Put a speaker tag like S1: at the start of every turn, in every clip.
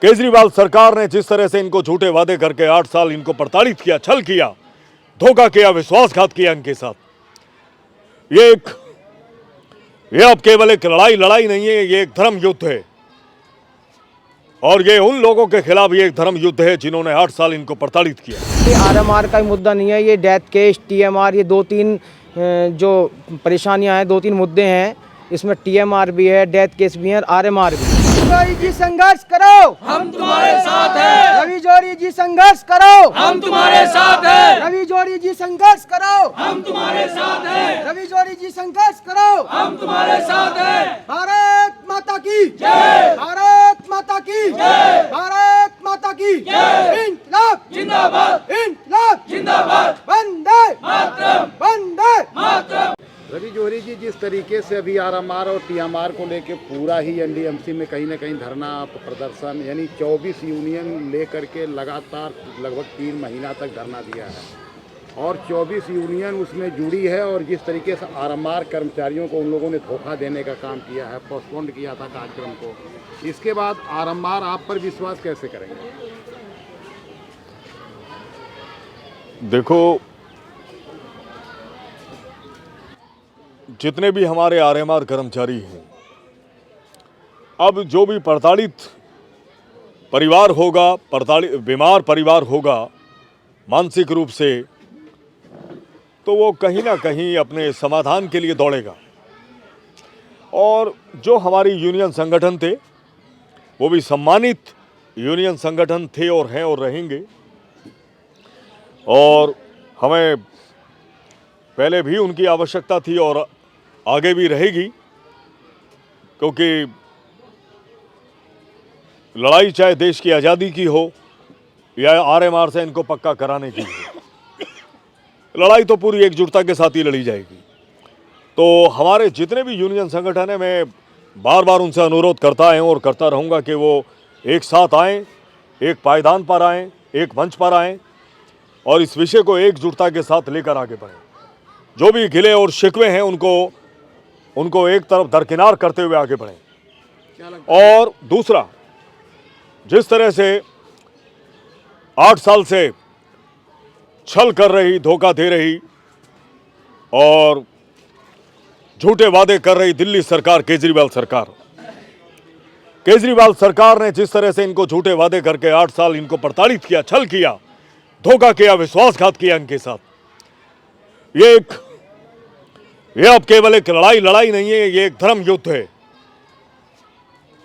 S1: केजरीवाल सरकार ने जिस तरह से इनको झूठे वादे करके 8 साल इनको प्रताड़ित किया, छल किया, धोखा किया, विश्वासघात किया इनके साथ, ये अब केवल एक लड़ाई नहीं है, ये एक धर्म युद्ध है। और ये उन लोगों के खिलाफ ये एक धर्म युद्ध है जिन्होंने 8 साल इनको प्रताड़ित किया।
S2: ये आरएमआर का मुद्दा नहीं है, ये डेथ केस, टीएमआर, ये 2-3 जो परेशानियां हैं, 2-3 मुद्दे हैं। इसमें टीएमआर भी है, डेथ केस भी है और आरएमआर भी। रवि जी संघर्ष करो,
S3: हम तुम्हारे साथ हैं।
S2: रवि जोड़ी जी संघर्ष करो,
S3: हम तुम्हारे साथ हैं।
S2: रवि जोड़ी जी संघर्ष करो,
S3: हम तुम्हारे साथ हैं।
S2: रवि जोड़ी जी संघर्ष करो,
S3: हम तुम्हारे साथ हैं।
S2: भारत माता की
S3: जय,
S2: भारत माता की
S3: जय,
S2: भारत माता की
S3: जय।
S2: इनकलाब
S3: जिंदाबाद,
S2: इनकलाब
S3: जिंदाबाद,
S2: वंदे
S3: मातरम,
S2: वंदे
S3: मातरम।
S4: रवि जोहरी जी, जिस तरीके से अभी आरएमआर और टीएमआर को लेके पूरा ही एनडीएमसी में कहीं ना कहीं धरना प्रदर्शन, यानी 24 यूनियन लेकर के लगातार लगभग 3 महीना तक धरना दिया है और 24 यूनियन उसमें जुड़ी है। और जिस तरीके से आरएमआर कर्मचारियों को उन लोगों ने धोखा देने का काम किया है, पोस्टपोन्ड किया था कार्यक्रम को, इसके बाद आरएमआर आप पर विश्वास कैसे करेंगे?
S1: देखो, जितने भी हमारे आरएमआर कर्मचारी हैं, अब जो भी प्रताड़ित परिवार होगा, बीमार परिवार होगा मानसिक रूप से, तो वो कहीं ना कहीं अपने समाधान के लिए दौड़ेगा। और जो हमारी यूनियन संगठन थे, वो भी सम्मानित यूनियन संगठन थे और हैं और रहेंगे। और हमें पहले भी उनकी आवश्यकता थी और आगे भी रहेगी, क्योंकि लड़ाई चाहे देश की आज़ादी की हो या आरएमआर से इनको पक्का कराने की हो, लड़ाई तो पूरी एकजुटता के साथ ही लड़ी जाएगी। तो हमारे जितने भी यूनियन संगठन हैं, मैं बार बार उनसे अनुरोध करता आया हूँ और करता रहूँगा कि वो एक साथ आएँ, एक पायदान पर आएँ, एक मंच पर आएँ और इस विषय को एकजुटता के साथ लेकर आगे बढ़ें। जो भी गिले और शिकवे हैं उनको एक तरफ दरकिनार करते हुए आगे बढ़ें। और दूसरा, जिस तरह से 8 साल से छल कर रही, धोखा दे रही और झूठे वादे कर रही दिल्ली सरकार, केजरीवाल सरकार ने जिस तरह से इनको झूठे वादे करके 8 साल इनको प्रताड़ित किया, छल किया, धोखा किया, विश्वासघात किया इनके साथ, ये अब केवल एक लड़ाई नहीं है, ये एक धर्म युद्ध है।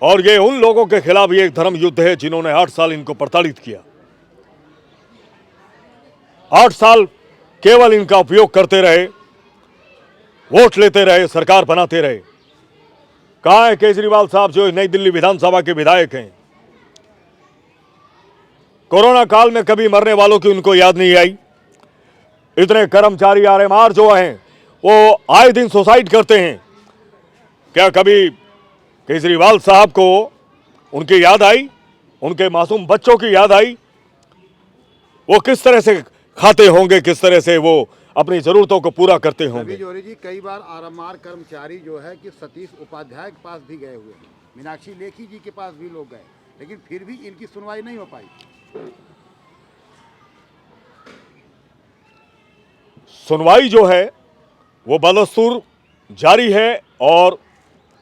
S1: और ये उन लोगों के खिलाफ ये एक धर्म युद्ध है जिन्होंने 8 साल इनको प्रताड़ित किया। 8 साल केवल इनका उपयोग करते रहे, वोट लेते रहे, सरकार बनाते रहे। कहां है केजरीवाल साहब जो नई दिल्ली विधानसभा के विधायक हैं? कोरोना काल में कभी मरने वालों की उनको याद नहीं आई। इतने कर्मचारी आरएमआर जो हैं वो आए दिन सुसाइड करते हैं, क्या कभी केजरीवाल साहब को उनकी याद आई? उनके मासूम बच्चों की याद आई? वो किस तरह से खाते होंगे, किस तरह से वो अपनी जरूरतों को पूरा करते होंगे?
S4: रवि जोहरी जी, कई बार आरएमआर कर्मचारी जो है कि सतीश उपाध्याय के पास भी गए हुए हैं, मीनाक्षी लेखी जी के पास भी लोग गए, लेकिन फिर भी इनकी सुनवाई नहीं हो पाई।
S1: सुनवाई जो है वो बदस्तूर जारी है और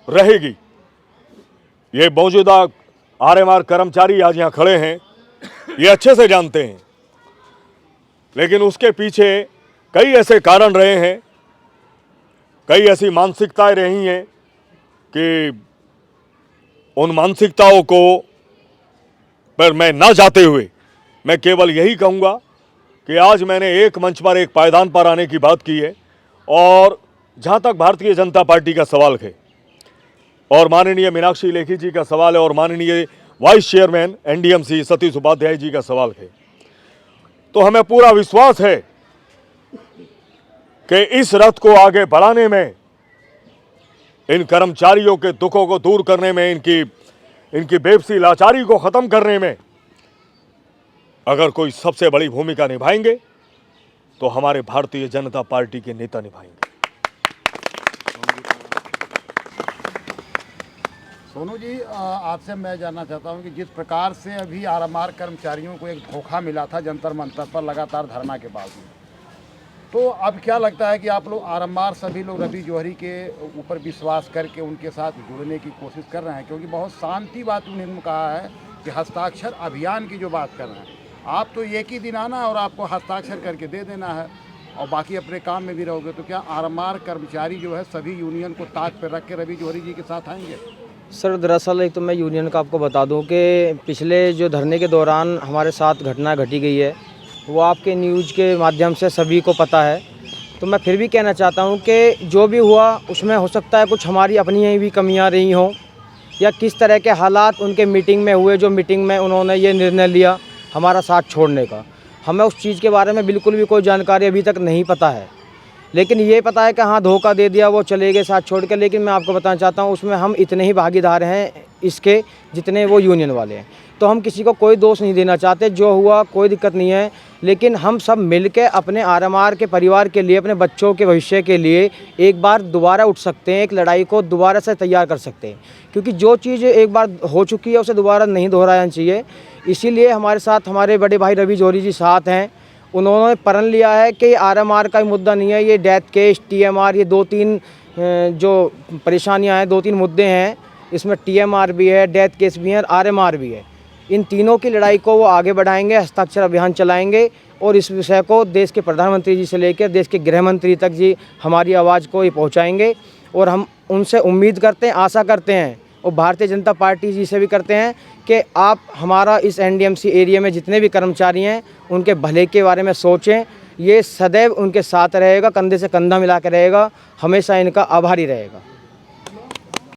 S1: रहेगी। ये मौजूदा आरएमआर कर्मचारी आज यहाँ खड़े हैं, ये अच्छे से जानते हैं, लेकिन उसके पीछे कई ऐसे कारण रहे हैं, कई ऐसी मानसिकताएं रही हैं कि उन मानसिकताओं को पर मैं ना जाते हुए मैं केवल यही कहूँगा कि आज मैंने एक मंच पर, एक पायदान पर आने की बात की है। और जहाँ तक भारतीय जनता पार्टी का सवाल है और माननीय मीनाक्षी लेखी जी का सवाल है और माननीय vice chairman NDMC Satish Upadhyay ji का सवाल है, तो हमें पूरा विश्वास है कि इस रथ को आगे बढ़ाने में, इन कर्मचारियों के दुखों को दूर करने में, इनकी बेबसी लाचारी को खत्म करने में अगर कोई सबसे बड़ी भूमिका निभाएंगे तो हमारे भारतीय जनता पार्टी के नेता निभाएंगे।
S4: सोनू जी, आपसे मैं जानना चाहता हूं कि जिस प्रकार से अभी आरएमआर कर्मचारियों को एक धोखा मिला था जंतर मंतर पर लगातार धरना के बाद में, तो अब क्या लगता है कि आप लोग आरएमआर सभी लोग रवि जौहरी के ऊपर विश्वास करके उनके साथ जुड़ने की कोशिश कर रहे हैं? क्योंकि बहुत शांति बात उन्होंने कहा है कि हस्ताक्षर अभियान की जो बात कर रहे हैं, आप तो एक ही दिन आना और आपको हस्ताक्षर करके दे देना है और बाकी अपने काम में भी रहोगे, तो क्या आरएमआर कर्मचारी जो है सभी यूनियन को ताक पर रख के रवि जौहरी जी के साथ आएंगे?
S2: सर दरअसल एक तो मैं यूनियन का आपको बता दूं कि पिछले जो धरने के दौरान हमारे साथ घटना घटी गई है वो आपके न्यूज़ के माध्यम से सभी को पता है। तो मैं फिर भी कहना चाहता हूं कि जो भी हुआ उसमें हो सकता है कुछ हमारी अपनी ही भी कमियां रही हों या किस तरह के हालात उनके मीटिंग में हुए, जो मीटिंग में उन्होंने ये निर्णय लिया हमारा साथ छोड़ने का। हमें उस चीज़ के बारे में बिल्कुल भी कोई जानकारी अभी तक नहीं पता है, लेकिन ये पता है कि हाँ धोखा दे दिया, वो चले गए साथ छोड़ के। लेकिन मैं आपको बताना चाहता हूँ उसमें हम इतने ही भागीदार हैं इसके जितने वो यूनियन वाले हैं। तो हम किसी को कोई दोष नहीं देना चाहते, जो हुआ कोई दिक्कत नहीं है, लेकिन हम सब मिलकर अपने आरएमआर के परिवार के लिए, अपने बच्चों के भविष्य के लिए एक बार दोबारा उठ सकते हैं, एक लड़ाई को दोबारा से तैयार कर सकते हैं। क्योंकि जो चीज़ एक बार हो चुकी है उसे दोबारा नहीं दोहराना चाहिए। इसीलिए हमारे साथ हमारे बड़े भाई रवि जौहरी जी साथ हैं। उन्होंने प्रण लिया है कि आरएमआर का मुद्दा नहीं है, ये डेथ केस, टीएमआर, ये 2-3 जो परेशानियां हैं, 2-3 मुद्दे हैं। इसमें टीएमआर भी है, डेथ केस भी है और आरएमआर भी है। इन तीनों की लड़ाई को वो आगे बढ़ाएंगे, हस्ताक्षर अभियान चलाएंगे और इस विषय को देश के प्रधानमंत्री जी से लेकर देश के गृह मंत्री तक जी हमारी आवाज़ को ये पहुँचाएँगे। और हम उनसे उम्मीद करते हैं, आशा करते हैं और भारतीय जनता पार्टी जी से भी करते हैं कि आप हमारा इस एनडीएमसी एरिया में जितने भी कर्मचारी हैं उनके भले के बारे में सोचें। ये सदैव उनके साथ रहेगा, कंधे से कंधा मिला कर रहेगा, हमेशा इनका आभारी रहेगा।